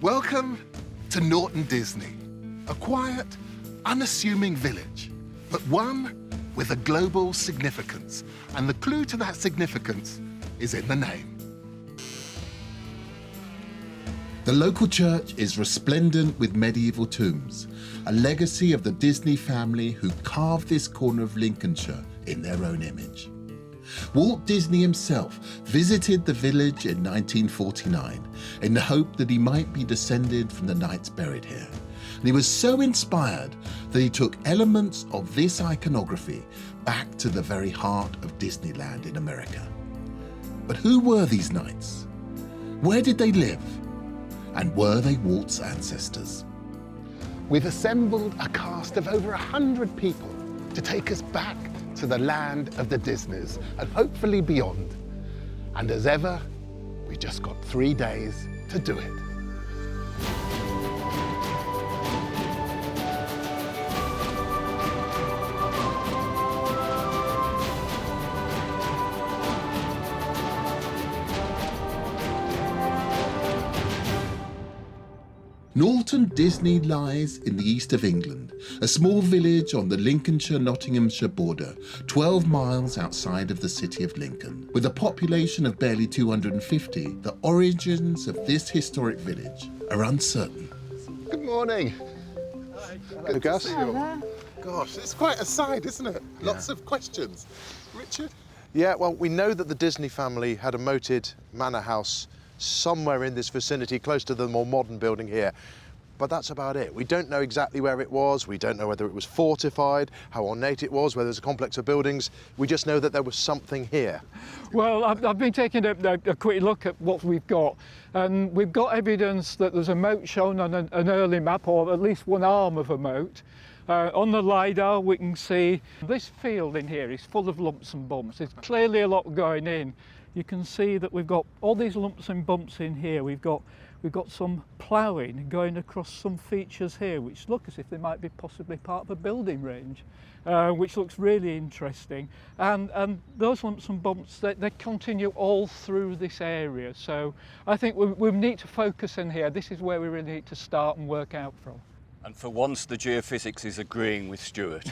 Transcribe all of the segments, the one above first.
Welcome to Norton Disney, a quiet, unassuming village, but one with a global significance. And the clue to that significance is in the name. The local church is resplendent with medieval tombs, a legacy of the Disney family who carved this corner of Lincolnshire in their own image. Walt Disney himself visited the village in 1949 in the hope that he might be descended from the knights buried here. And he was so inspired that he took elements of this iconography back to the very heart of Disneyland in America. But who were these knights? Where did they live? And were they Walt's ancestors? We've assembled a cast of over 100 people to take us back to the land of the Disneys and hopefully beyond. And as ever, we just got 3 days to do it. Norton Disney lies in the east of England, a small village on the Lincolnshire-Nottinghamshire border, 12 miles outside of the city of Lincoln. With a population of barely 250, the origins of this historic village are uncertain. Good morning. Hi. Hello, Gus. Hello. Gosh, it's quite a side, isn't it? Yeah. Lots of questions. Richard? Yeah, well, we know that the Disney family had a moated manor house somewhere in this vicinity, close to the more modern building here. But that's about it. We don't know exactly where it was. We don't know whether it was fortified, how ornate it was, whether there's a complex of buildings. We just know that there was something here. Well, I've been taking a quick look at what we've got, and we've got evidence that there's a moat shown on an early map, or at least one arm of a moat. On the LiDAR, we can see this field in here is full of lumps and bumps. There's clearly a lot going in. You can see that we've got all these lumps and bumps in here. We've got some ploughing going across some features here, which look as if they might be possibly part of a building range, which looks really interesting. And those lumps and bumps, they continue all through this area. So I think we need to focus in here. This is where we really need to start and work out from. And for once, the geophysics is agreeing with Stewart.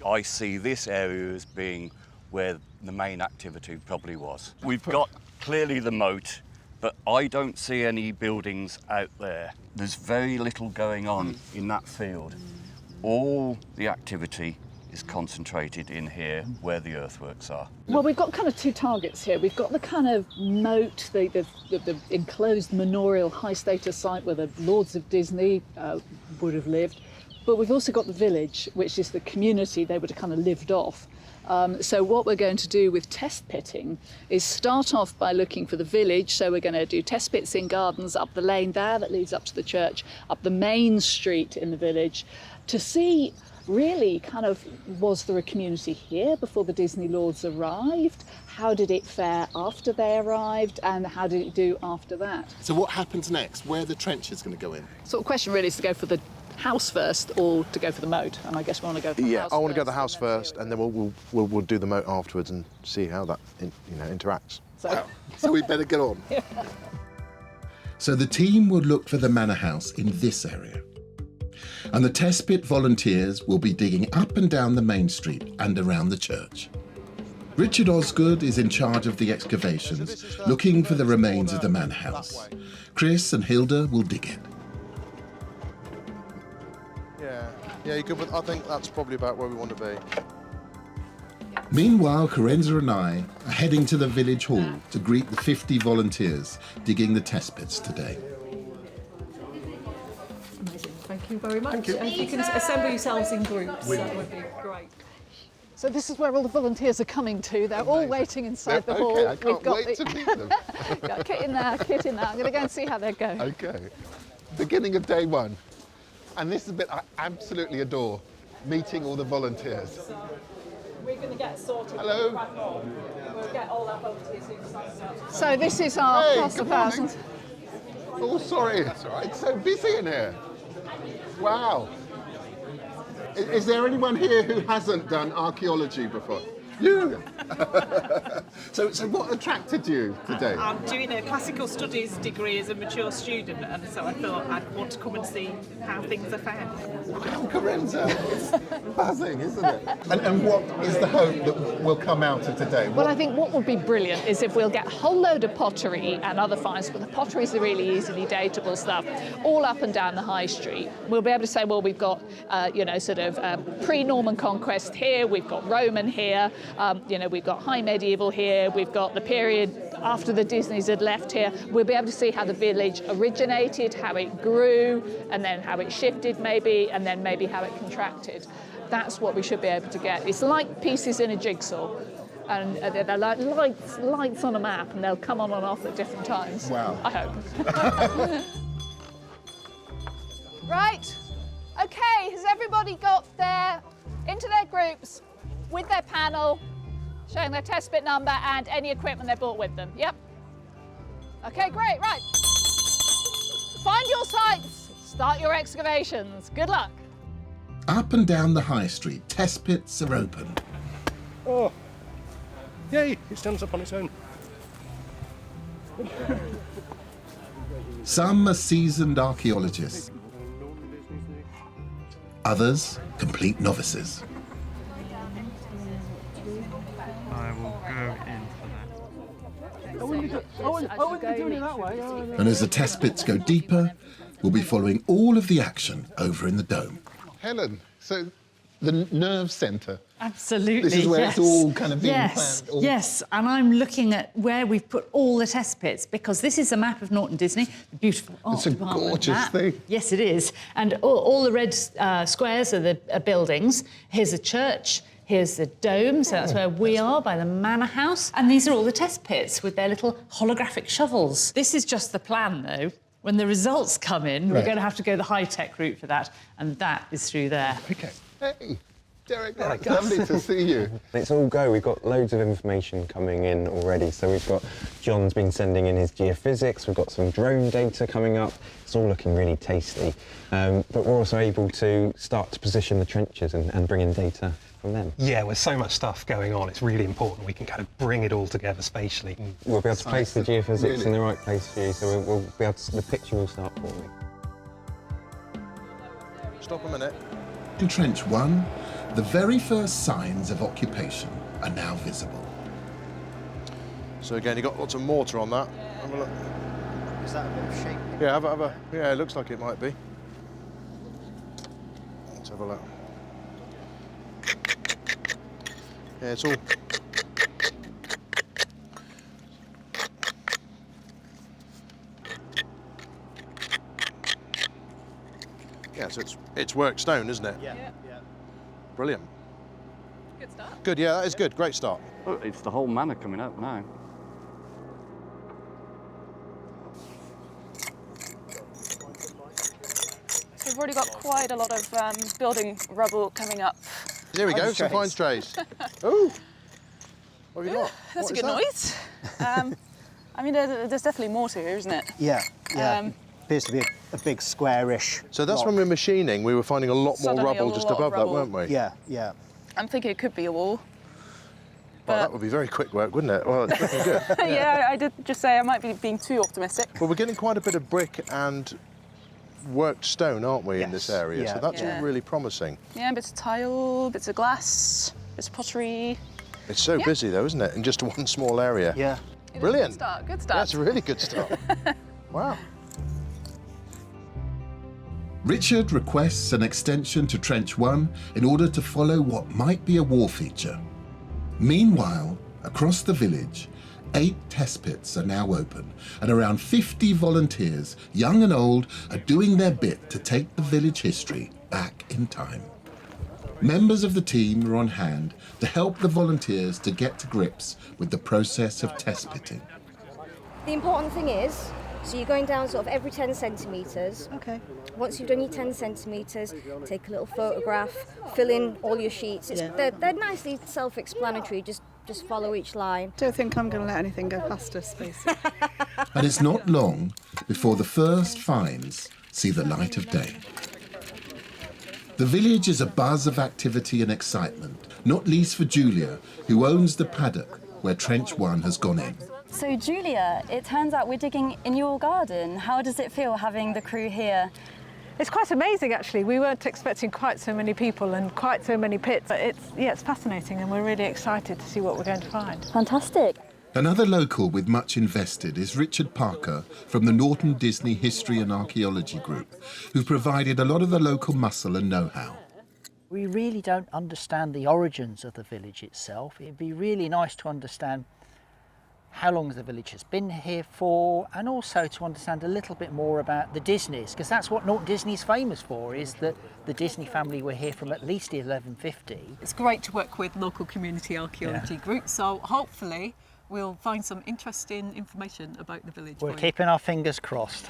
I see this area as being where the main activity probably was. We've got clearly the moat, but I don't see any buildings out there. There's very little going on in that field. All the activity is concentrated in here where the earthworks are. Well, we've got kind of two targets here. We've got the kind of moat, the enclosed manorial high status site where the Lords of Disney would have lived. But we've also got the village, which is the community they would have kind of lived off. So what we're going to do with test pitting is start off by looking for the village. So we're going to do test pits in gardens up the lane there that leads up to the church, up the main street in the village, to see really kind of, was there a community here before the Disney Lords arrived? How did it fare after they arrived, and how did it do after that? So what happens next? Where are the trenches going to go in? Sort of question really is to go for the house first or to go for the moat, and I guess we want to go for the house I want to go first, the house first, and then we'll do the moat afterwards and see how that interacts. So we better get on. So the team will look for the manor house in this area. And the test pit volunteers will be digging up and down the main street and around the church. Richard Osgood is in charge of the excavations, looking for the remains of the manor house. Chris and Hilda will dig it. Yeah, you could. I think that's probably about where we want to be. Meanwhile, Carenza and I are heading to the village hall to greet the 50 volunteers digging the test pits today. Amazing. Thank you very much. Thank you. If you can assemble yourselves in groups, that would be great. So this is where all the volunteers are coming to. They're all waiting inside the hall. Okay, I can't We've got wait to meet them. got kit in there, kit in there. I'm going to go and see how they go. Okay. Beginning of day one. And this is a bit I absolutely adore, meeting all the volunteers. We're going to get sorted. Hello. We'll get all our volunteers in. So this is our plaster thousands. Oh, sorry. That's all right. It's so busy in here. Wow. Is there anyone here who hasn't done archaeology before? You. So what attracted you today? I'm doing a classical studies degree as a mature student, and so I thought I'd want to come and see how things are found. Carenza. It's buzzing, isn't it? And what is the hope that will come out of today? Well, I think what would be brilliant is if we'll get a whole load of pottery and other finds, but the pottery is the really easily dateable stuff, all up and down the high street. We'll be able to say, well, we've got, pre-Norman conquest here, we've got Roman here, we've got high medieval here, we've got the period after the Disneys had left here. We'll be able to see how the village originated, how it grew, and then how it shifted maybe, and then maybe how it contracted. That's what we should be able to get. It's like pieces in a jigsaw. And they're like lights on a map, and they'll come on and off at different times. Wow. I hope. Right. Okay, has everybody got into their groups with their panel, showing their test bit number and any equipment they brought with them? Yep. Okay, great, right. Find your sites, start your excavations. Good luck. Up and down the high street, test pits are open. Oh, yay, it stands up on its own. Some are seasoned archaeologists, others complete novices. I will go in for that. I wouldn't be doing it that way. And as the test pits go deeper, we'll be following all of the action over in the dome. Helen, so the nerve centre. Absolutely, This is where yes. it's all kind of being yes, planned. Yes, and I'm looking at where we've put all the test pits, because this is a map of Norton Disney, the beautiful art It's a department gorgeous map. thing. Yes, it is. And all the red squares are the buildings. Here's a church. Here's the dome, so that's where we are, by the Manor House. And these are all the test pits with their little holographic shovels. This is just the plan, though. When the results come in, we're Right. going to have to go the high-tech route for that, and that is through there. OK. Hey, Derek, lovely to see you. It's all go. We've got loads of information coming in already. So we've got John's been sending in his geophysics. We've got some drone data coming up. It's all looking really tasty. But we're also able to start to position the trenches and bring in data from them. Yeah, with so much stuff going on, it's really important we can kind of bring it all together spatially. We'll be able to place the geophysics in the right place for you, so we'll be able to, the picture will start forming. Stop a minute. In Trench 1, the very first signs of occupation are now visible. So again, you've got lots of mortar on that. Have a look. Is that a bit of shape? Yeah, have a. Yeah, it looks like it might be. Let's have a look. Yeah, it's all. Yeah, so it's worked stone, isn't it? Yeah. Brilliant. Good start. Good, yeah, that is good. Great start. Oh, it's the whole manor coming up now. So we've already got quite a lot of building rubble coming up. Here we go, some fine strays. Ooh. What have you got? That's What a good is noise. I mean, there's definitely mortar here, isn't it? Yeah. Appears to be a big squarish. So that's block. when we're machining, we were finding a lot more Suddenly rubble a just lot of above that, rubble. weren't we? Yeah. I'm thinking it could be a wall. Well, that would be very quick work, wouldn't it? Well, it's looking good. Yeah, I did just say I might be being too optimistic. Well, we're getting quite a bit of brick and worked stone, aren't we, in this Yes, area? yeah. So that's Yeah. all really promising. Yeah, bits of tile, bits of glass, bits of pottery. It's so busy, though, isn't it? In just one small area. Yeah. Brilliant. Good start, good start. That's a really good start. Wow. Richard requests an extension to Trench 1 in order to follow what might be a wall feature. Meanwhile, across the village, 8 test pits are now open, and around 50 volunteers, young and old, are doing their bit to take the village history back in time. Members of the team are on hand to help the volunteers to get to grips with the process of test pitting. The important thing is, so you're going down sort of every 10 centimetres. Okay. Once you've done your 10 centimetres, take a little photograph, fill in all your sheets. They're nicely self-explanatory, just follow each line. Don't think I'm going to let anything go past us, basically. And it's not long before the first finds see the light of day. The village is a buzz of activity and excitement not least for Julia, who owns the paddock where Trench 1 has gone in. So Julia, it turns out we're digging in your garden. How does it feel having the crew here? It's quite amazing, actually. We weren't expecting quite so many people and quite so many pits. But it's fascinating, and we're really excited to see what we're going to find. Fantastic. Another local with much invested is Richard Parker from the Norton Disney History and Archaeology Group, who provided a lot of the local muscle and know-how. We really don't understand the origins of the village itself. It'd be really nice to understand how long the village has been here for, and also to understand a little bit more about the Disneys, because that's what Norton Disney's famous for, is that the Disney family were here from at least 1150. It's great to work with local community archaeology groups, so hopefully we'll find some interesting information about the village. We're keeping our fingers crossed.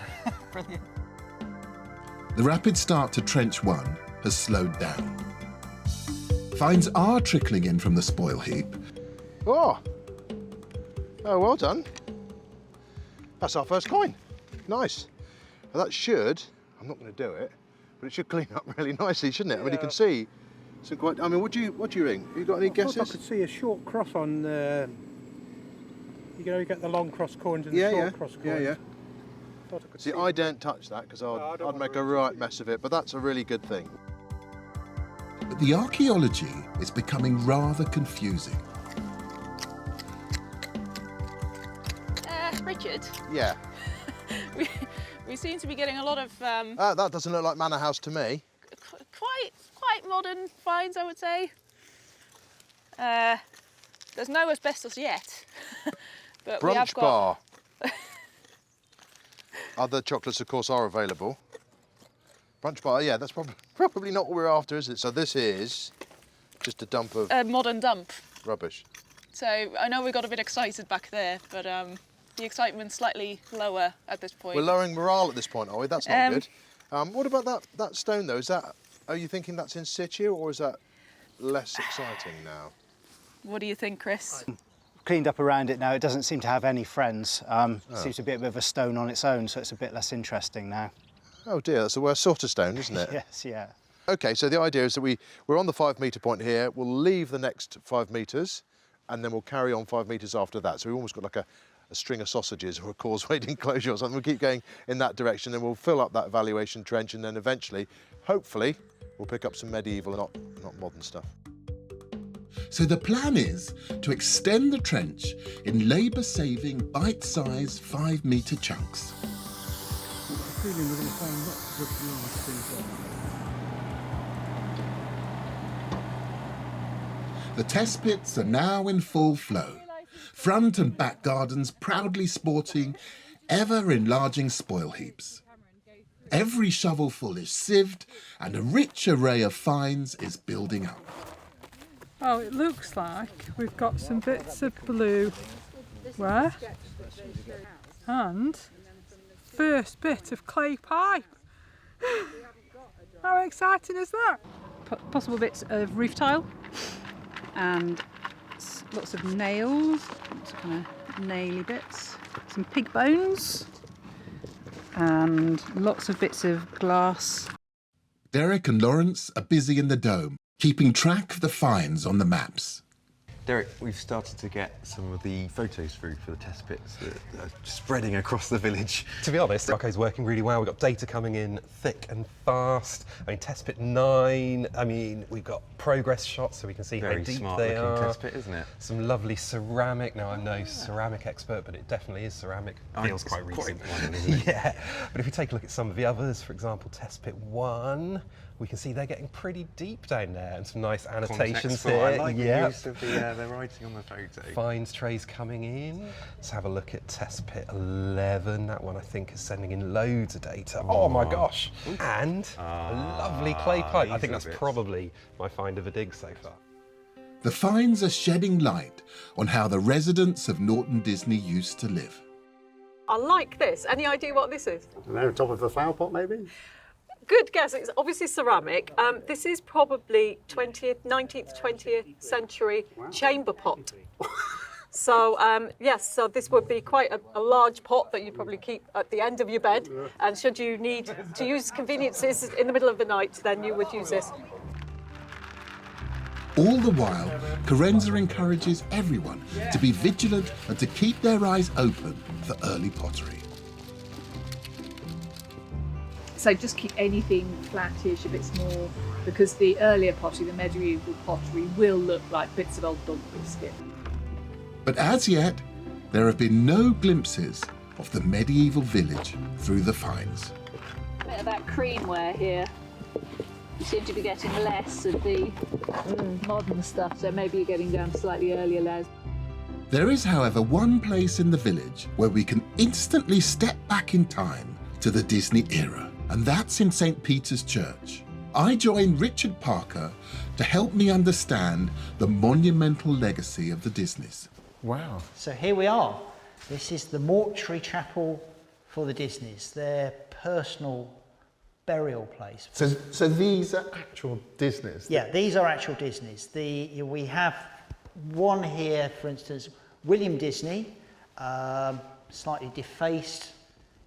Brilliant. The rapid start to Trench 1 has slowed down. Finds are trickling in from the spoil heap. Oh, well done. That's our first coin. Nice. Well, that should, I'm not going to do it, but it should clean up really nicely, shouldn't it? I mean, you can see some quite, I mean, what do you think? You got any guesses? I could see a short cross on, you get the long cross coins and the short cross coins. Yeah. See, I don't touch that because I'd make a right mess of it, but that's a really good thing. But the archaeology is becoming rather confusing. Richard? Yeah. we seem to be getting a lot of... that doesn't look like Manor House to me. Quite modern finds, I would say. There's no asbestos yet. But we have Brunch got... bar. Other chocolates, of course, are available. Brunch bar, yeah, that's probably not what we're after, is it? So this is just a dump of... A modern dump. Rubbish. So I know we got a bit excited back there, but the excitement's slightly lower at this point. We're lowering morale at this point, are we? That's not good. What about that stone, though? Are you thinking that's in situ, or is that less exciting now? What do you think, Chris? Cleaned up around it now. It doesn't seem to have any friends. Seems to be a bit of a stone on its own, so it's a bit less interesting now. Oh dear, that's the worst sort of stone, isn't it? Yes, yeah. OK, so the idea is that we're on the 5 metre point here. We'll leave the next 5 metres, and then we'll carry on 5 metres after that. So we've almost got like a string of sausages or a causewayed enclosure or something. We'll keep going in that direction, and we'll fill up that evaluation trench, and then eventually, hopefully, we'll pick up some medieval and not modern stuff. So the plan is to extend the trench in labour-saving, bite-sized 5 metre chunks. I have a feeling we're going to find lots of nice things there. The test pits are now in full flow. Front and back gardens proudly sporting ever-enlarging spoil heaps. Every shovelful is sieved and a rich array of finds is building up. Oh, it looks like we've got some bits of blue ware and first bit of clay pipe. How exciting is that? Possible bits of roof tile and lots of nails, lots of kind of naily bits, some pig bones and lots of bits of glass. Derek and Lawrence are busy in the dome, keeping track of the finds on the maps. Derek, we've started to get some of the photos through for the test pits that are spreading across the village. To be honest, the archive's working really well. We've got data coming in thick and fast. I mean, test pit 9, I mean, we've got progress shots so we can see how deep they are. Very smart-looking test pit, isn't it? Some lovely ceramic. Now, I'm no ceramic expert, but it definitely is ceramic. Feels quite recent. Yeah, but if we take a look at some of the others, for example, test pit 1, we can see they're getting pretty deep down there, and some nice annotations here. I like the use of the writing on the photo. Finds trays coming in. Let's have a look at test pit 11. That one I think is sending in loads of data. Oh my gosh! And a lovely clay pipe. I think that's probably my find of the dig so far. The finds are shedding light on how the residents of Norton Disney used to live. I like this. Any idea what this is? I don't know, top of the flower pot maybe? Good guess. It's obviously ceramic. This is probably 19th, 20th century chamber pot. So, yes, so this would be quite a large pot that you'd probably keep at the end of your bed. And should you need to use conveniences in the middle of the night, then you would use this. All the while, Carenza encourages everyone to be vigilant and to keep their eyes open for early pottery. So just keep anything flattish, a bit small, because the earlier pottery, the medieval pottery, will look like bits of old dog biscuit. But as yet, there have been no glimpses of the medieval village through the finds. A bit of that creamware here. You seem to be getting less of the modern stuff, so maybe you're getting down to slightly earlier layers. There is, however, one place in the village where we can instantly step back in time to the Disney era, and that's in St. Peter's Church. I joined Richard Parker to help me understand the monumental legacy of the Disneys. Wow. So here we are. This is the mortuary chapel for the Disneys, their personal burial place. So these are actual Disneys? Yeah, these are actual Disneys. We have one here, for instance, William Disney, slightly defaced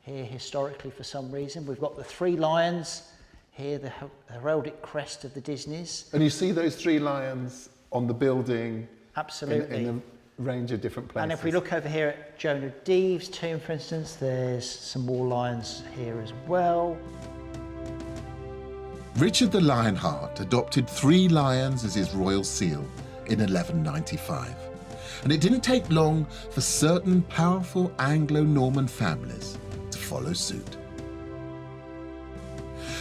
here historically for some reason. We've got the 3 lions here, the heraldic crest of the Disneys. And you see those 3 lions on the building? Absolutely. In a range of different places. And if we look over here at Joan of Deve's tomb, for instance, there's some more lions here as well. Richard the Lionheart adopted 3 lions as his royal seal in 1195. And it didn't take long for certain powerful Anglo-Norman families to follow suit.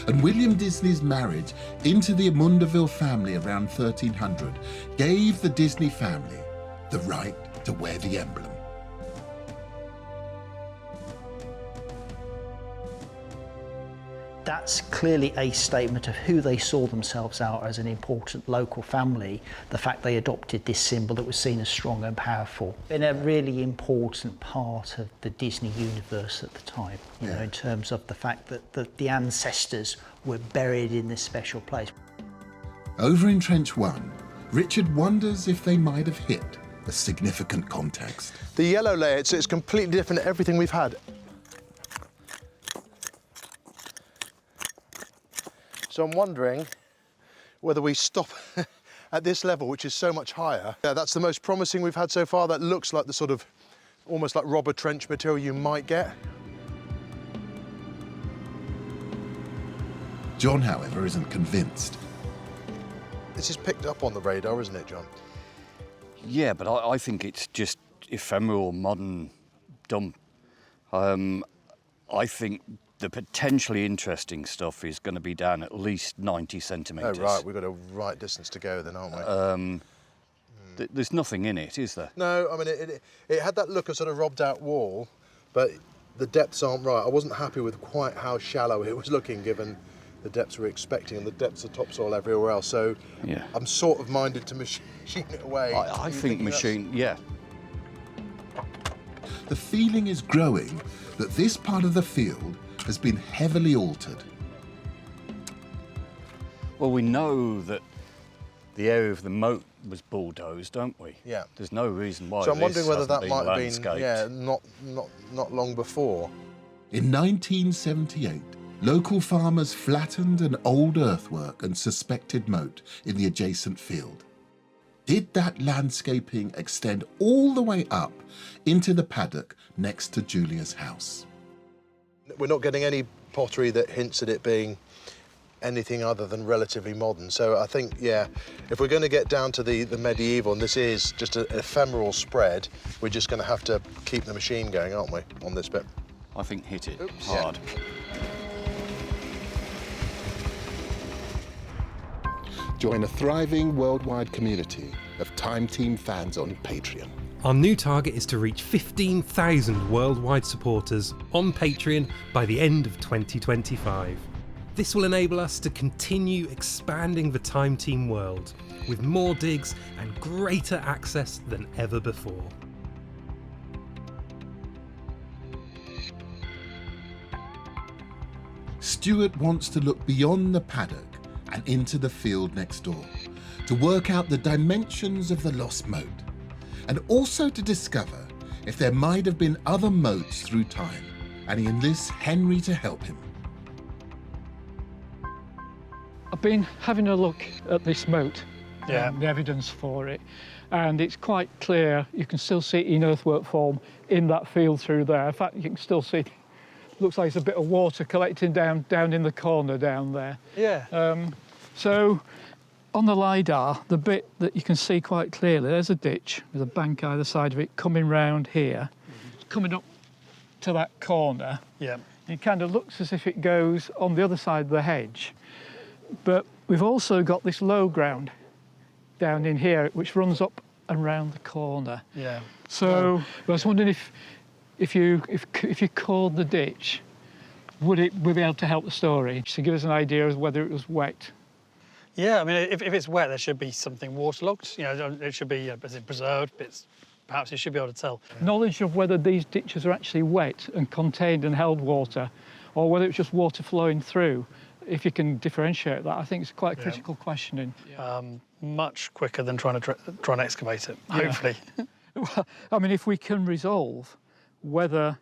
And William Disney's marriage into the Amundeville family around 1300 gave the Disney family the right to wear the emblem. That's clearly a statement of who they saw themselves out as an important local family, the fact they adopted this symbol that was seen as strong and powerful. Been a really important part of the Disney universe at the time, you know, in terms of the fact that the ancestors were buried in this special place. Over in Trench 1, Richard wonders if they might have hit a significant context. The yellow layer, it's completely different to everything we've had. So I'm wondering whether we stop at this level, which is so much higher. Yeah, that's the most promising we've had so far. That looks like the sort of, almost like robber trench material you might get. Jon, however, isn't convinced. This is picked up on the radar, isn't it, Jon? Yeah, but I think it's just ephemeral, modern dump. I think the potentially interesting stuff is going to be down at least 90 centimetres. Oh, right, we've got a right distance to go then, aren't we? There's nothing in it, is there? No, I mean, it had that look of sort of robbed out wall, but the depths aren't right. I wasn't happy with quite how shallow it was looking, given the depths we were expecting and the depths of topsoil everywhere else. So yeah. I'm sort of minded to machine it away. I think machine, yeah. The feeling is growing that this part of the field has been heavily altered. Well, we know that the area of the moat was bulldozed, don't we? Yeah. There's no reason why. So I'm wondering whether that might have been, yeah, not long before. In 1978, local farmers flattened an old earthwork and suspected moat in the adjacent field. Did that landscaping extend all the way up into the paddock next to Julia's house? We're not getting any pottery that hints at it being anything other than relatively modern. So I think, yeah, if we're going to get down to the medieval, and this is just an ephemeral spread, we're just going to have to keep the machine going, aren't we, on this bit? I think hit it hard. Join a thriving worldwide community of Time Team fans on Patreon. Our new target is to reach 15,000 worldwide supporters on Patreon by the end of 2025. This will enable us to continue expanding the Time Team world with more digs and greater access than ever before. Stewart wants to look beyond the paddock and into the field next door to work out the dimensions of the lost moat, and also to discover if there might have been other moats through time, and he enlists Henry to help him. I've been having a look at this moat, the evidence for it. And it's quite clear, you can still see it in earthwork form in that field through there. In fact, you can still see, looks like there's a bit of water collecting down in the corner down there. Yeah. So on the LiDAR, the bit that you can see quite clearly, there's a ditch with a bank either side of it coming round here, coming up to that corner. Yeah. It kind of looks as if it goes on the other side of the hedge. But we've also got this low ground down in here, which runs up and round the corner. Yeah. So I was wondering if you cored the ditch, would we be able to help the story to give us an idea of whether it was wet? Yeah, I mean, if it's wet, there should be something waterlogged. You know, it should be as in preserved bits. Perhaps you should be able to tell. Knowledge of whether these ditches are actually wet and contained and held water, or whether it's just water flowing through. If you can differentiate that, I think it's quite a critical questioning. Much quicker than trying to excavate it, hopefully. Well, I mean, if we can resolve whether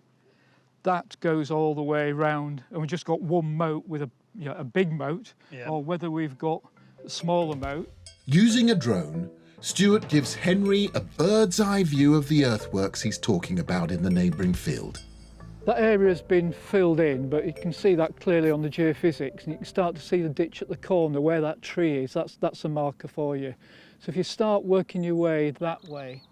that goes all the way round and we've just got one moat with a big moat, or whether we've got a smaller moat. Using a drone, Stewart gives Henry a bird's eye view of the earthworks he's talking about in the neighbouring field. That area has been filled in, but you can see that clearly on the geophysics, and you can start to see the ditch at the corner where that tree is. That's a marker for you. So if you start working your way that way,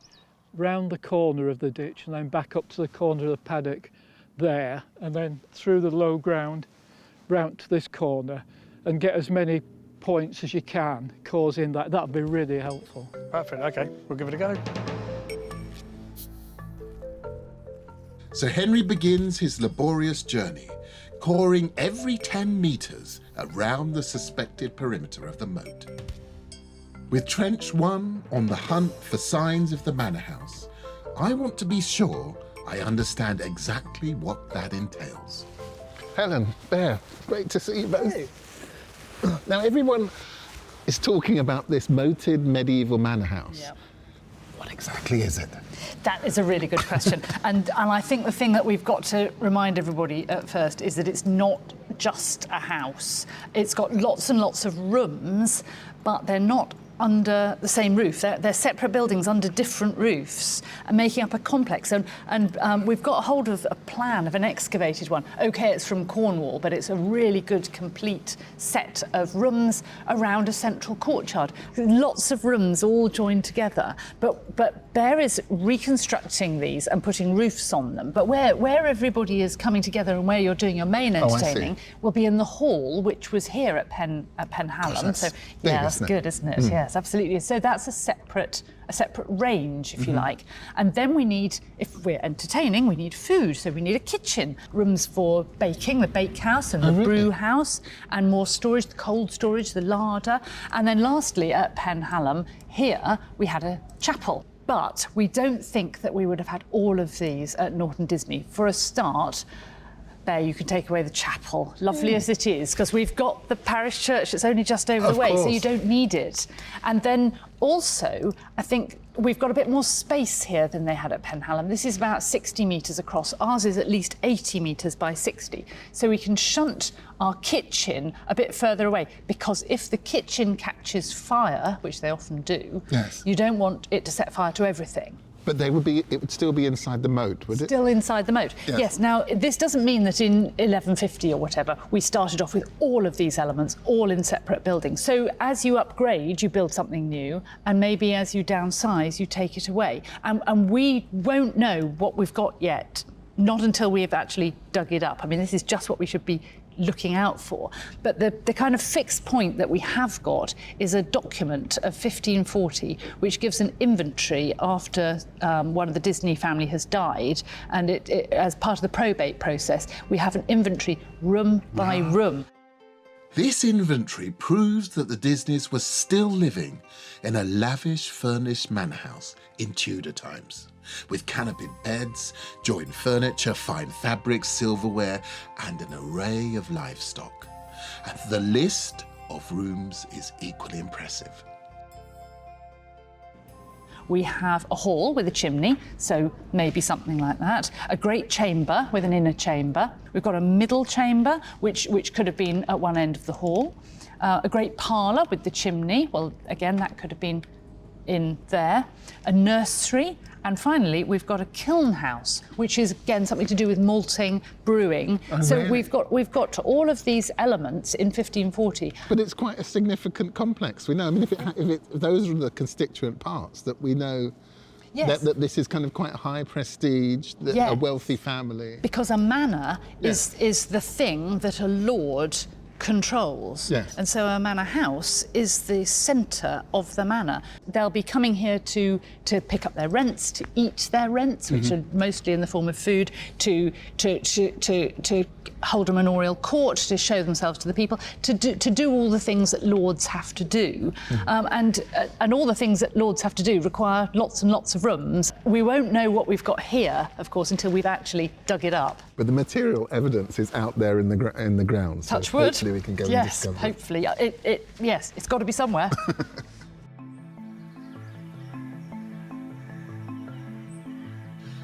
round the corner of the ditch and then back up to the corner of the paddock there, and then through the low ground, round to this corner, and get as many points as you can, causing that'd be really helpful. Perfect, okay, we'll give it a go. So Henry begins his laborious journey, coring every 10 metres around the suspected perimeter of the moat. With Trench 1 on the hunt for signs of the Manor House, I want to be sure I understand exactly what that entails. Helen, Bear, great to see you both. Hey. Now, everyone is talking about this moated medieval manor house. Yep. What exactly is it? That is a really good question. and I think the thing that we've got to remind everybody at first is that it's not just a house. It's got lots and lots of rooms, but they're not under the same roof. They're separate buildings under different roofs and making up a complex. And we've got a hold of a plan of an excavated one. OK, it's from Cornwall, but it's a really good, complete set of rooms around a central courtyard. Lots of rooms all joined together. But Bear is reconstructing these and putting roofs on them. But where everybody is coming together and where you're doing your main entertaining will be in the hall, which was here at Penhallam. So yeah, that's good, isn't it? Yes, absolutely. So that's a separate range, if you like. And then we need, if we're entertaining, we need food. So we need a kitchen, rooms for baking, the bakehouse and the brew house, and more storage, the cold storage, the larder. And then lastly, at Penhallam, here we had a chapel. But we don't think that we would have had all of these at Norton Disney. For a start, there you can take away the chapel, lovely as it is, because we've got the parish church that's only just over the way, so you don't need it. And then also, I think we've got a bit more space here than they had at Penhallam. This is about 60 metres across. Ours is at least 80 metres by 60. So we can shunt our kitchen a bit further away, because if the kitchen catches fire, which they often do, you don't want it to set fire to everything. But it would still be inside the moat, would it? Still inside the moat, yes. Now, this doesn't mean that in 1150 or whatever, we started off with all of these elements, all in separate buildings. So as you upgrade, you build something new, and maybe as you downsize, you take it away. And we won't know what we've got yet, not until we have actually dug it up. I mean, this is just what we should be looking out for. But the kind of fixed point that we have got is a document of 1540, which gives an inventory after one of the Disney family has died. And it as part of the probate process, we have an inventory room by room. This inventory proves that the Disneys were still living in a lavish furnished manor house in Tudor times, with canopied beds, joined furniture, fine fabrics, silverware, and an array of livestock. And the list of rooms is equally impressive. We have a hall with a chimney, so maybe something like that. A great chamber with an inner chamber. We've got a middle chamber, which could have been at one end of the hall. a great parlour with the chimney. Well, again, that could have been in there. A nursery. And finally, we've got a kiln house, which is, again, something to do with malting, brewing. Oh, so really? we've got all of these elements in 1540. But it's quite a significant complex. We know, I mean, if those are the constituent parts that we know, Yes. that this is kind of quite high prestige, that Yeah. a wealthy family. Because a manor Yes. is the thing that a lord controls. Yes. And so a manor house is the centre of the manor. They'll be coming here to pick up their rents, to eat their rents, which are mostly in the form of food, to hold a manorial court, to show themselves to the people, to do all the things that lords have to do. And all the things that lords have to do require lots and lots of rooms. We won't know what we've got here, of course, until we've actually dug it up. But the material evidence is out there in the ground. So Touch wood. hopefully we can go and discover it. Hopefully. Yes, it's got to be somewhere.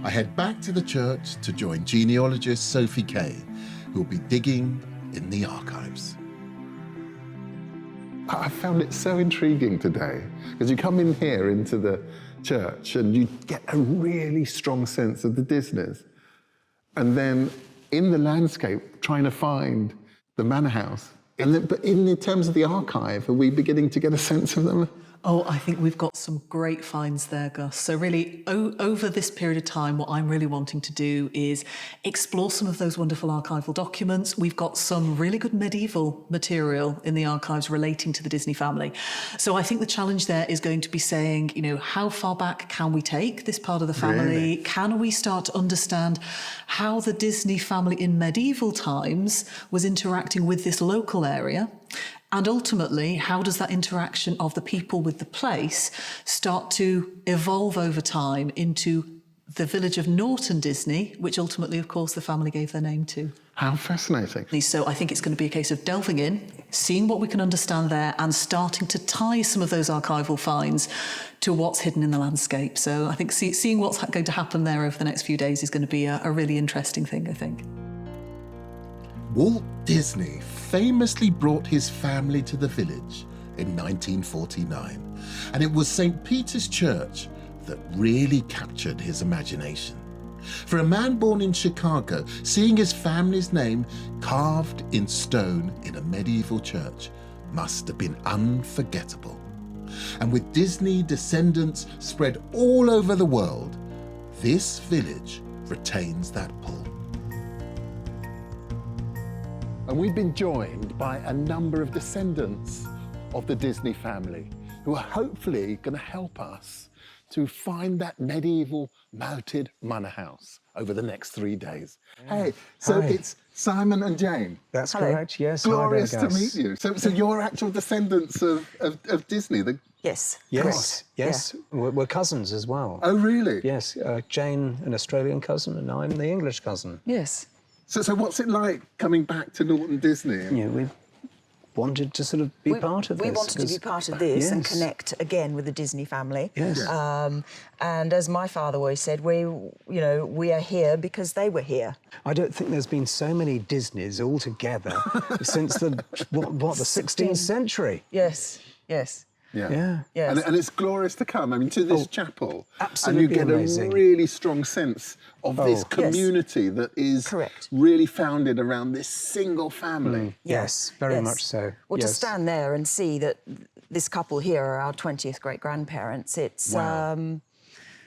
I head back to the church to join genealogist Sophie Kay, who will be digging in the archives. I found it so intriguing today, because you come in here into the church and you get a really strong sense of the Disneys. And then in the landscape, trying to find the manor house. And then, but in terms of the archive, are we beginning to get a sense of them? Oh, I think we've got some great finds there, Gus. So really, over this period of time, what I'm really wanting to do is explore some of those wonderful archival documents. We've got some really good medieval material in the archives relating to the Disney family. So I think the challenge there is going to be saying, you know, how far back can we take this part of the family? Really? Can we start to understand how the Disney family in medieval times was interacting with this local area? And ultimately, how does that interaction of the people with the place start to evolve over time into the village of Norton Disney, which ultimately, of course, the family gave their name to? How fascinating. So I think it's going to be a case of delving in, seeing what we can understand there, and starting to tie some of those archival finds to what's hidden in the landscape. So I think seeing what's going to happen there over the next few days is going to be a really interesting thing, I think. Walt Disney famously brought his family to the village in 1949, and it was St. Peter's Church that really captured his imagination. For a man born in Chicago, seeing his family's name carved in stone in a medieval church must have been unforgettable. And with Disney descendants spread all over the world, this village retains that pull. And we've been joined by a number of descendants of the Disney family who are hopefully going to help us to find that medieval moated manor house over the next 3 days. Hey, so Hi. it's Simon and Jane. That's correct, yes. Glorious Hi there, to meet Gus. you. So you're actual descendants of Disney? Yes. Yes, Yes. We're cousins as well. Oh, really? Yes. Jane, an Australian cousin, and I'm the English cousin. Yes. So what's it like coming back to Norton Disney? Yeah, we wanted to sort of be part of this. We wanted to be part of this and connect again with the Disney family. Yes. And as my father always said, we are here because they were here. I don't think there's been so many Disneys all together since the 16th century. Yes, yes. Yeah. Yes. And it's glorious to come, I mean, to this chapel. absolutely and you get amazing. a really strong sense of this Yes. community that is really founded around this single family. Yes, very much so. Well, yes. to stand there and see that this couple here are our 20th great-grandparents, it's... Wow.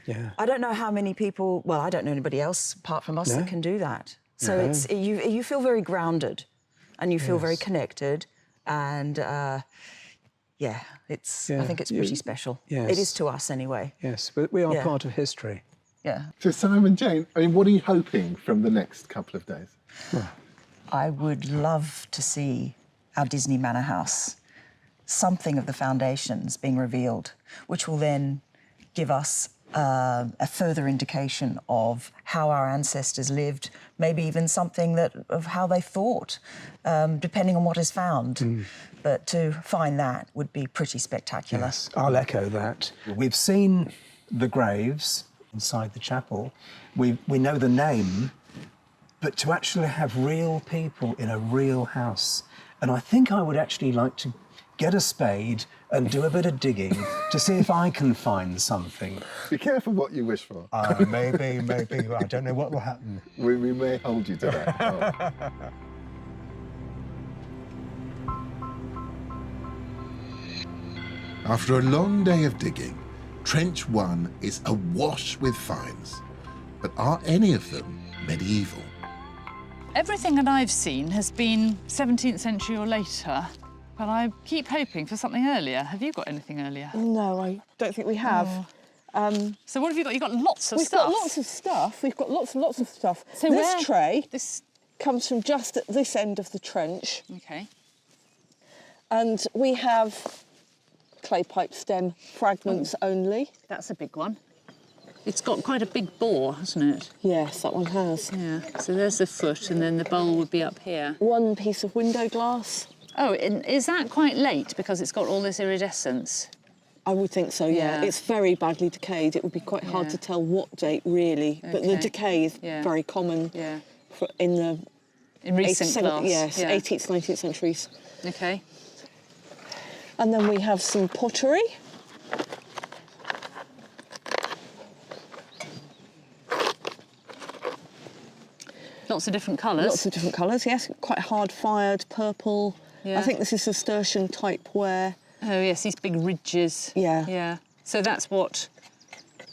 Yeah. I don't know how many people... Well, I don't know anybody else apart from us No. that can do that. So No. it's you feel very grounded and you feel very Yes. connected and... yeah, I think it's pretty special. Yes. It is to us anyway. Yes, but we are Yeah. part of history. Yeah. So Simon, Jane, I mean, what are you hoping from the next couple of days? I would love to see our Disney Manor House, something of the foundations being revealed, which will then give us a further indication of how our ancestors lived, maybe even something of how they thought, depending on what is found. But to find that would be pretty spectacular. Yes, I'll echo that. We've seen the graves inside the chapel. We know the name, but to actually have real people in a real house And I think I would actually like to get a spade and do a bit of digging to see if I can find something. Be careful what you wish for. Maybe. I don't know what will happen. We may hold you to that. After a long day of digging, Trench 1 is awash with finds. But are any of them medieval? Everything that I've seen has been 17th century or later, but I keep hoping for something earlier. Have you got anything earlier? No, I don't think we have. So what have you got? You've got lots of We've stuff. got lots of stuff. We've got lots and lots of stuff. So this tray comes from just at this end of the trench. Okay. And we have clay pipe stem fragments only. That's a big one. It's got quite a big bore, hasn't it? Yes, that one has. Yeah. So there's the foot, and then the bowl would be up here. One piece of window glass. Oh, and is that quite late because it's got all this iridescence? I would think so, yeah. It's very badly decayed. It would be quite hard to tell what date, really. But the decay is very common in recent glass. Yes, 18th, 19th centuries. Okay. And then we have some pottery. Lots of different colours. Lots of different colours, yes. Quite hard-fired, purple. Yeah. I think this is Cistercian type ware. Oh, yes, these big ridges. Yeah. Yeah. So that's what...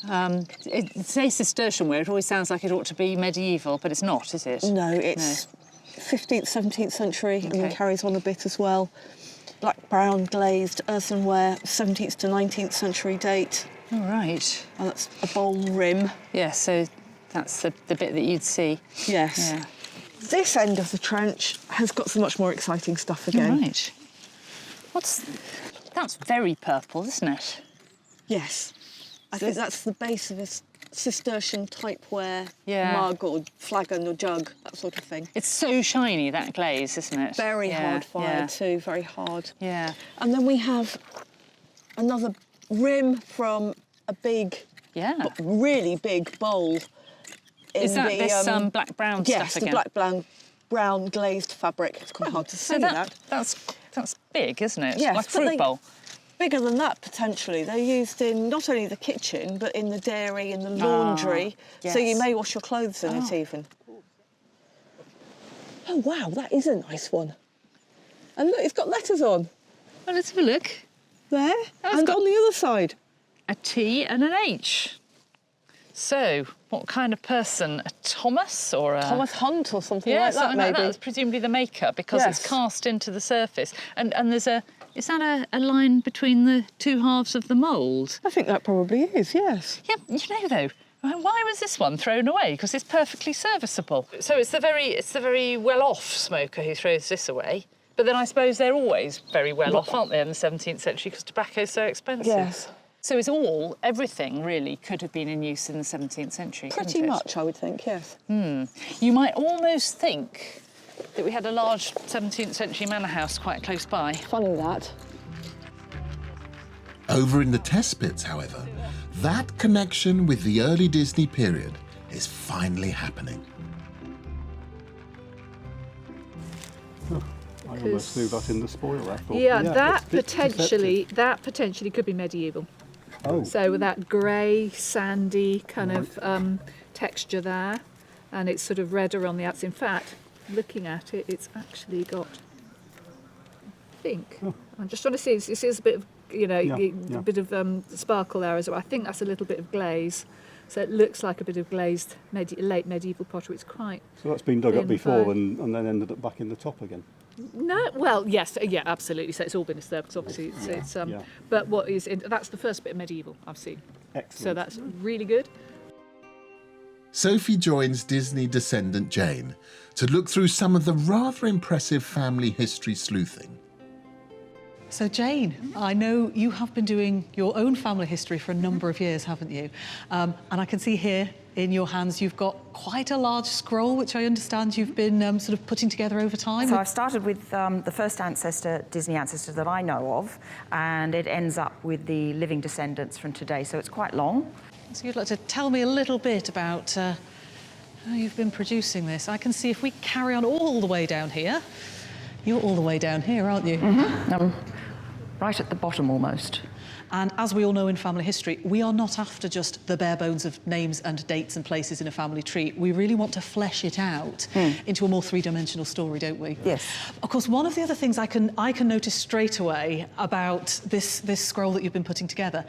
it says Cistercian ware. It always sounds like it ought to be medieval, but it's not, is it? No, it's 15th, 17th century, and then carries on a bit as well. Black brown glazed earthenware, 17th to 19th century date. All right. And that's a bowl rim. Yeah, so that's the bit that you'd see. Yes. Yeah. This end of the trench has got some much more exciting stuff again. Right. That's very purple, isn't it? Yes. I think that's the base of a Cistercian typeware mug or flagon or jug, that sort of thing. It's so shiny, that glaze, isn't it? Very hard-fired too, very hard. Yeah. And then we have another rim from a big, really big bowl. Is that this black-brown stuff again? Yes, the black-brown glazed fabric. It's quite hard to see that. That's big, isn't it? Yes, like a fruit bowl. Bigger than that, potentially. They're used in not only the kitchen, but in the dairy, in the laundry. So you may wash your clothes in it even. Oh, wow, that is a nice one. And look, it's got letters on. Well, let's have a look. There, and on the other side. A T and an H. So, what kind of person? A Thomas or a... Thomas Hunt or something yeah, like that, something maybe. Like that. That's presumably the maker, because it's cast into the surface. And there's a... Is that a line between the two halves of the mould? I think that probably is, yes. Yeah, you know, though, why was this one thrown away? Because it's perfectly serviceable. So it's the very well-off smoker who throws this away. But then I suppose they're always very well-off, aren't they, in the 17th century, because tobacco's so expensive. Yes. So everything really could have been in use in the 17th century, Pretty much, I would think, yes. You might almost think that we had a large 17th century manor house quite close by. Funny that. Over in the test pits, however, that connection with the early Disney period is finally happening. I almost threw that in the spoiler. Yeah, that potentially could be medieval. Oh. So with that grey, sandy kind of texture there, and it's sort of redder on the outside. In fact, looking at it, it's actually got, I think, I'm just trying to see, this is a bit of, a bit of sparkle there as well. I think that's a little bit of glaze. So it looks like a bit of glazed late medieval pottery. It's quite... So that's been dug up before and then ended up back in the top again? No, well, yes, yeah, absolutely. So it's all been disturbed, because obviously it's but what is that's the first bit of medieval I've seen. Excellent. So that's really good. Sophie joins Disney Descendant Jane to look through some of the rather impressive family history sleuthing. So Jane, I know you have been doing your own family history for a number of years, haven't you? And I can see here in your hands you've got quite a large scroll, which I understand you've been sort of putting together over time. So I've started with the first Disney ancestor that I know of, and it ends up with the living descendants from today, so it's quite long. So you'd like to tell me a little bit about how you've been producing this. I can see if we carry on all the way down here, You're all the way down here, aren't you? Right at the bottom almost. And as we all know in family history, we are not after just the bare bones of names and dates and places in a family tree. We really want to flesh it out into a more three-dimensional story, don't we? Yes. Of course, one of the other things I can notice straight away about this scroll that you've been putting together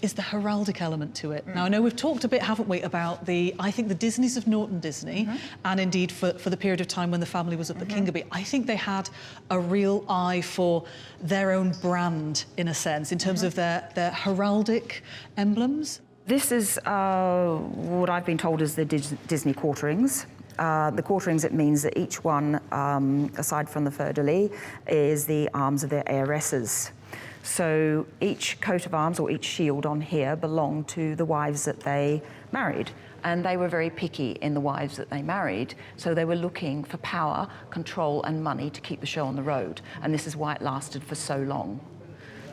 is the heraldic element to it. Now, I know we've talked a bit, haven't we, about I think the Disneys of Norton Disney, and indeed for the period of time when the family was up at Kingerby, I think they had a real eye for their own brand, in a sense, in terms of their heraldic emblems. This is what I've been told is the Disney quarterings. The quarterings, it means that each one, aside from the fleur-de-lis, is the arms of their heiresses. So each coat of arms or each shield on here belonged to the wives that they married. And they were very picky in the wives that they married. So they were looking for power, control and money to keep the show on the road. And this is why it lasted for so long.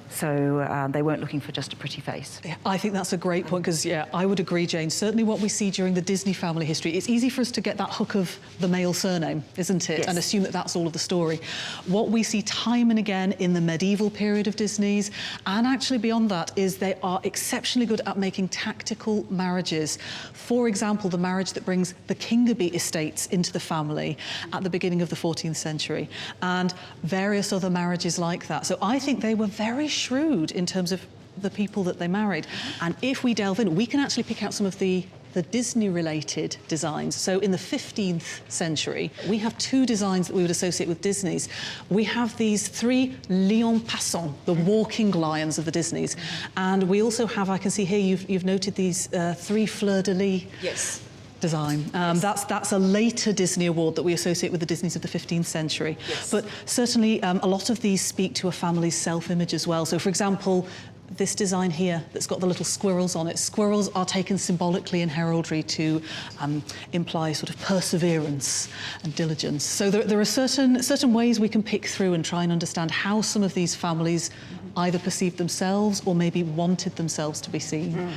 So they weren't looking for just a pretty face. Yeah, I think that's a great point, because, yeah, I would agree, Jane. Certainly what we see during the Disney family history, it's easy for us to get that hook of the male surname, isn't it? Yes. And assume that that's all of the story. What we see time and again in the medieval period of Disney's, and actually beyond that, is they are exceptionally good at making tactical marriages. For example, the marriage that brings the Kingerby estates into the family at the beginning of the 14th century, and various other marriages like that. So I think they were very shrewd in terms of the people that they married. And if we delve in, we can actually pick out some of the Disney-related designs. So in the 15th century, we have two designs that we would associate with Disney's. We have these three lions passants, the walking lions of the Disneys. And we also have, I can see here, you've noted these three fleur-de-lis. Yes. Design. That's a later Disney award that we associate with the Disneys of the 15th century. Yes. But certainly a lot of these speak to a family's self-image as well. So, for example, this design here that's got the little squirrels on it. Squirrels are taken symbolically in heraldry to imply sort of perseverance and diligence. So there are certain ways we can pick through and try and understand how some of these families either perceived themselves or maybe wanted themselves to be seen.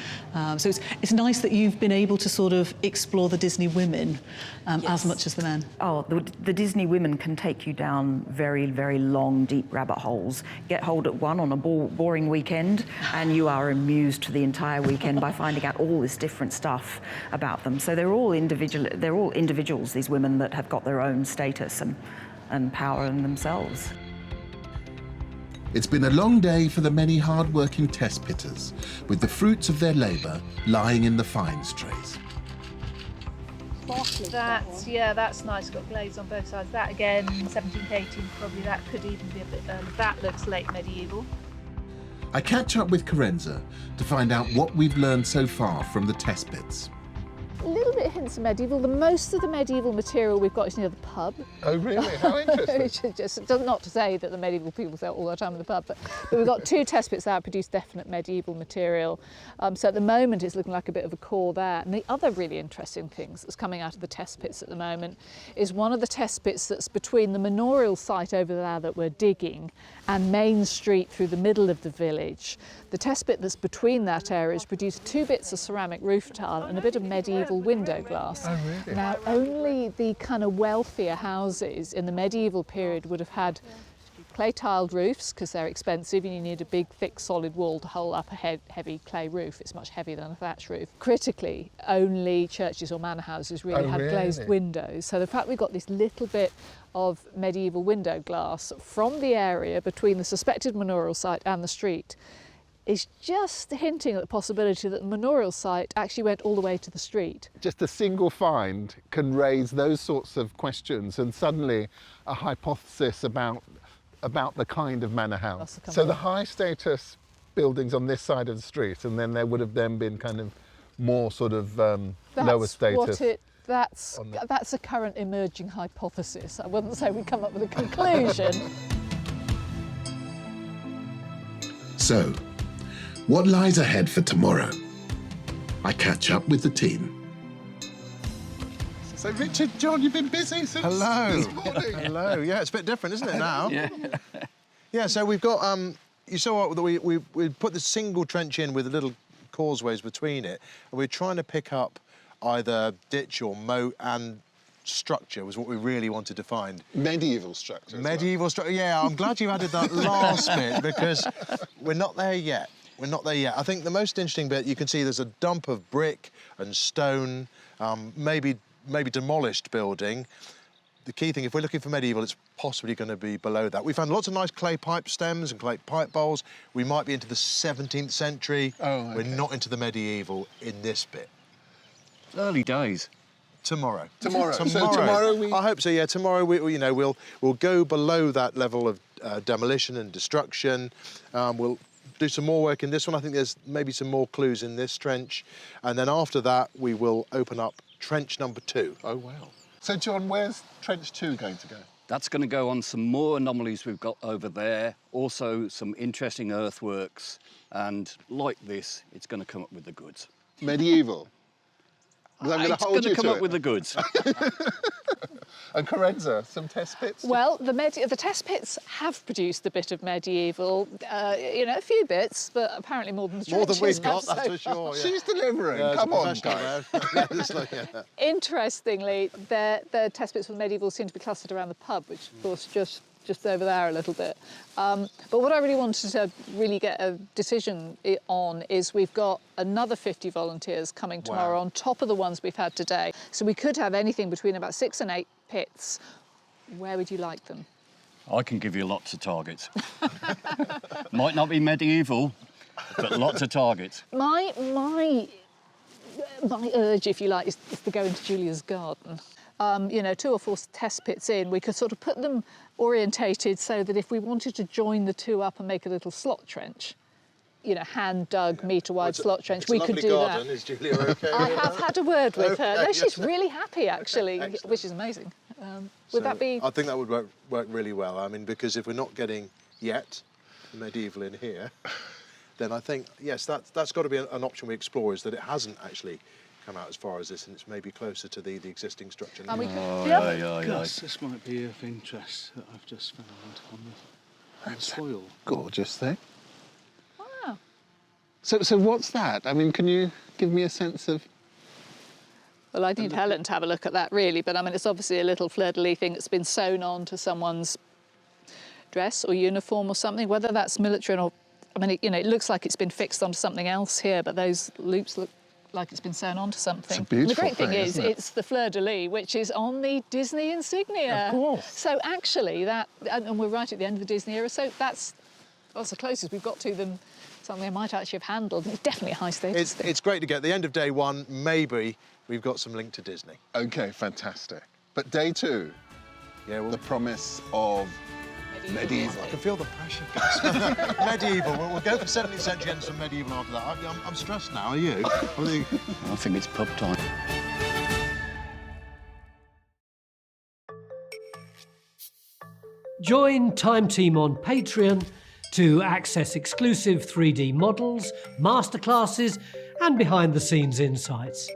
So it's nice that you've been able to sort of explore the Disney women as much as the men. Oh, the Disney women can take you down very, very long, deep rabbit holes. Get hold at one on a boring weekend, and you are amused for the entire weekend by finding out all this different stuff about them. So they're all individuals, these women that have got their own status and power in themselves. It's been a long day for the many hard-working test pitters, with the fruits of their labour lying in the fines trays. That's nice. Got glazed on both sides. That again, 17th, 18th, probably. That could even be a bit early. That looks late medieval. I catch up with Carenza to find out what we've learned so far from the test pits. A little bit hints of medieval. The most of the medieval material we've got is near the pub. Oh, really? How interesting. Just not to say that the medieval people sat all the time in the pub, but we've got two test pits that produce definite medieval material. So at the moment, it's looking like a bit of a core there. And the other really interesting things that's coming out of the test pits at the moment is one of the test pits that's between the manorial site over there that we're digging and Main Street through the middle of the village. The test pit that's between that area has produced two bits of ceramic roof tile and a bit of medieval window glass. Oh, really? Now, only the kind of wealthier houses in the medieval period would have had clay tiled roofs because they're expensive and you need a big, thick, solid wall to hold up a heavy clay roof. It's much heavier than a thatch roof. Critically, only churches or manor houses really had glazed windows. So the fact we've got this little bit of medieval window glass from the area between the suspected manorial site and the street is just hinting at the possibility that the manorial site actually went all the way to the street. Just a single find can raise those sorts of questions and suddenly a hypothesis about the kind of manor house. So the high status buildings on this side of the street, and then there would have then been kind of more sort of lower status. That's a current emerging hypothesis. I wouldn't say we come up with a conclusion. So, what lies ahead for tomorrow? I catch up with the team. So Richard, John, you've been busy since this morning. Hello. Yeah, it's a bit different, isn't it, now? Yeah, so we've got, you saw that we put the single trench in with little causeways between it, and we're trying to pick up either ditch or moat and structure was what we really wanted to find. Medieval structure. Medieval structure, yeah. I'm glad you added that last bit because we're not there yet. We're not there yet. I think the most interesting bit, you can see there's a dump of brick and stone, maybe demolished building. The key thing, if we're looking for medieval, it's possibly going to be below that. We found lots of nice clay pipe stems and clay pipe bowls. We might be into the 17th century. Oh, okay. We're not into the medieval in this bit. Early days. Tomorrow. Tomorrow. So tomorrow we... I hope so, yeah. Tomorrow, we'll go below that level of demolition and destruction. We'll do some more work in this one. I think there's maybe some more clues in this trench. And then after that, we will open up trench number 2. Oh, wow. So, John, where's trench 2 going to go? That's going to go on some more anomalies we've got over there, also some interesting earthworks, and like this, it's going to come up with the goods. Medieval? It's going to come up with the goods. And Carenza, some test pits? Well, the test pits have produced a bit of medieval, a few bits, but apparently more than the more than we've got, so that's for sure. Yeah. She's delivering. Come on, guys. Interestingly, the test pits for the medieval seem to be clustered around the pub, which, of course, just over there a little bit. But what I really wanted to really get a decision on is we've got another 50 volunteers coming tomorrow on top of the ones we've had today. So we could have anything between about 6 and 8 pits. Where would you like them? I can give you lots of targets. Might not be medieval, but lots of targets. My urge, if you like, is to go into Julia's garden. 2 or 4 test pits in, we could sort of put them orientated so that if we wanted to join the 2 up and make a little slot trench, hand-dug, metre-wide slot trench, we could do garden. that. Is Julia okay? I have had a word with her. Okay, No, she's really happy, actually, which is amazing. Would that be... I think that would work really well. I mean, because if we're not getting yet medieval in here, then I think, yes, that's got to be an option we explore, is that it hasn't actually come out as far as this, and it's maybe closer to the existing structure. And we could, Gus, this might be of interest that I've just found on the soil. Gorgeous thing. Wow. So what's that? I mean, can you give me a sense of... Well, I need Helen to have a look at that, really, but I mean, it's obviously a little fleur-de-lis thing that's been sewn on to someone's dress or uniform or something, whether that's military or... I mean, it looks like it's been fixed onto something else here, but those loops look like it's been sewn onto something. It's a beautiful and the great thing is, isn't it? it's the fleur-de-lis, which is on the Disney insignia. Of course. So actually, and we're right at the end of the Disney era, so that's the closest we've got to them, something I might actually have handled. It's definitely a high status thing. It's great to get at the end of day 1, maybe we've got some link to Disney. OK, fantastic. But day 2, the promise of medieval. I can feel the pressure, Gus. Medieval. We'll go for 17th century and some medieval after that. I'm stressed now. Are you? I think it's pub time. Join Time Team on Patreon to access exclusive 3D models, masterclasses, and behind-the-scenes insights.